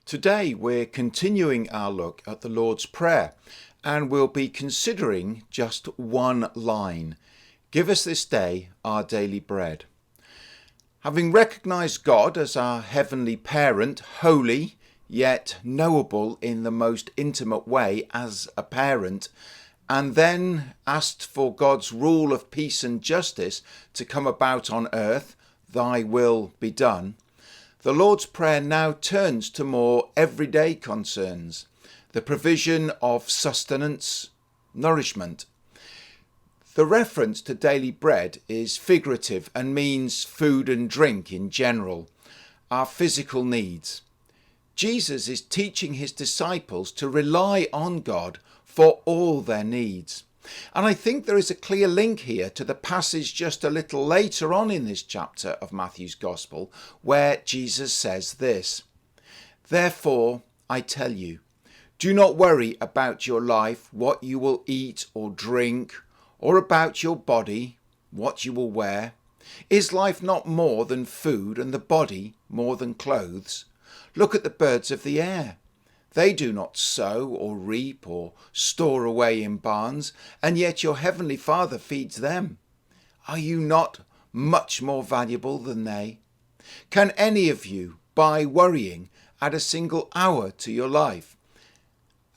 Today we're continuing our look at the Lord's Prayer, and we'll be considering just one line. Give us this day our daily bread. Having recognised God as our heavenly parent, holy, yet knowable in the most intimate way as a parent, and then asked for God's rule of peace and justice to come about on earth, thy will be done, the Lord's Prayer now turns to more everyday concerns, the provision of sustenance, nourishment. The reference to daily bread is figurative and means food and drink in general, our physical needs. Jesus is teaching his disciples to rely on God for all their needs. And I think there is a clear link here to the passage just a little later on in this chapter of Matthew's Gospel, where Jesus says this: "Therefore, I tell you, do not worry about your life, what you will eat or drink, or about your body, what you will wear. Is life not more than food, and the body more than clothes? Look at the birds of the air. They do not sow or reap or store away in barns, and yet your heavenly Father feeds them. Are you not much more valuable than they? Can any of you, by worrying, add a single hour to your life?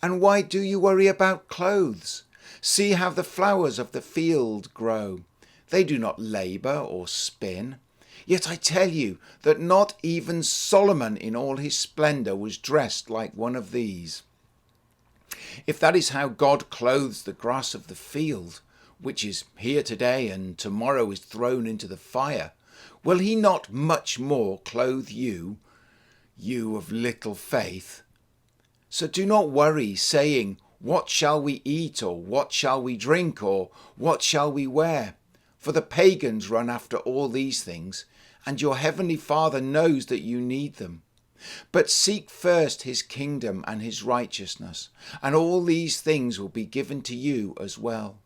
And why do you worry about clothes? See how the flowers of the field grow. They do not labour or spin. Yet I tell you that not even Solomon in all his splendour was dressed like one of these. If that is how God clothes the grass of the field, which is here today and tomorrow is thrown into the fire, will he not much more clothe you, you of little faith? So do not worry, saying, what shall we eat, or what shall we drink, or what shall we wear? For the pagans run after all these things, and your heavenly Father knows that you need them. But seek first his kingdom and his righteousness, and all these things will be given to you as well.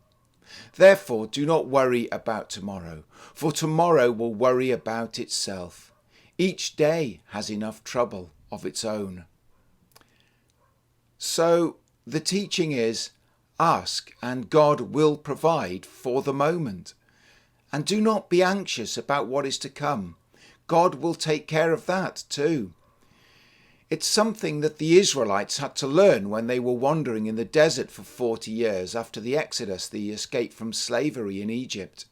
Therefore do not worry about tomorrow, for tomorrow will worry about itself. Each day has enough trouble of its own." So the teaching is, ask and God will provide for the moment. And do not be anxious about what is to come. God will take care of that too. It's something that the Israelites had to learn when they were wandering in the desert for 40 years after the Exodus, the escape from slavery in Egypt.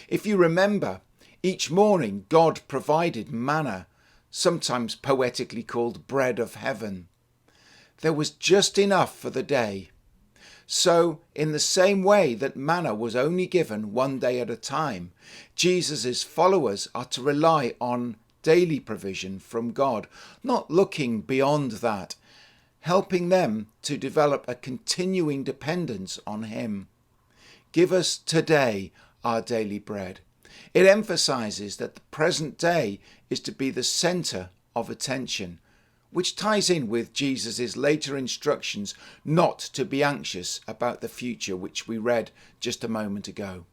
If you remember, each morning God provided manna, sometimes poetically called bread of heaven. There was just enough for the day. So, in the same way that manna was only given one day at a time, Jesus' followers are to rely on daily provision from God, not looking beyond that, helping them to develop a continuing dependence on him. Give us today our daily bread. It emphasizes that the present day is to be the center of attention, which ties in with Jesus' later instructions not to be anxious about the future, which we read just a moment ago.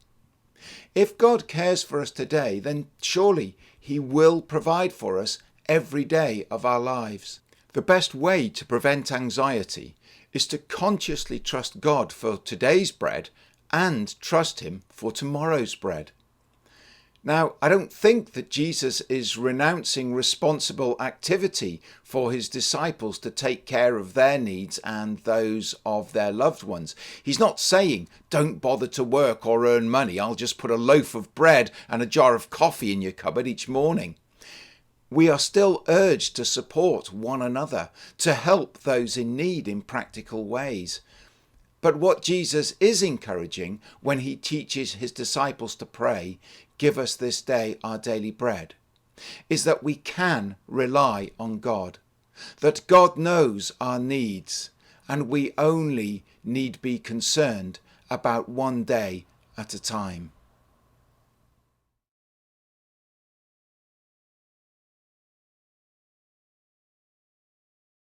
If God cares for us today, then surely he will provide for us every day of our lives. The best way to prevent anxiety is to consciously trust God for today's bread and trust him for tomorrow's bread. Now, I don't think that Jesus is renouncing responsible activity for his disciples to take care of their needs and those of their loved ones. He's not saying, don't bother to work or earn money, I'll just put a loaf of bread and a jar of coffee in your cupboard each morning. We are still urged to support one another, to help those in need in practical ways. But what Jesus is encouraging when he teaches his disciples to pray, "Give us this day our daily bread," is that we can rely on God, that God knows our needs, and we only need be concerned about one day at a time.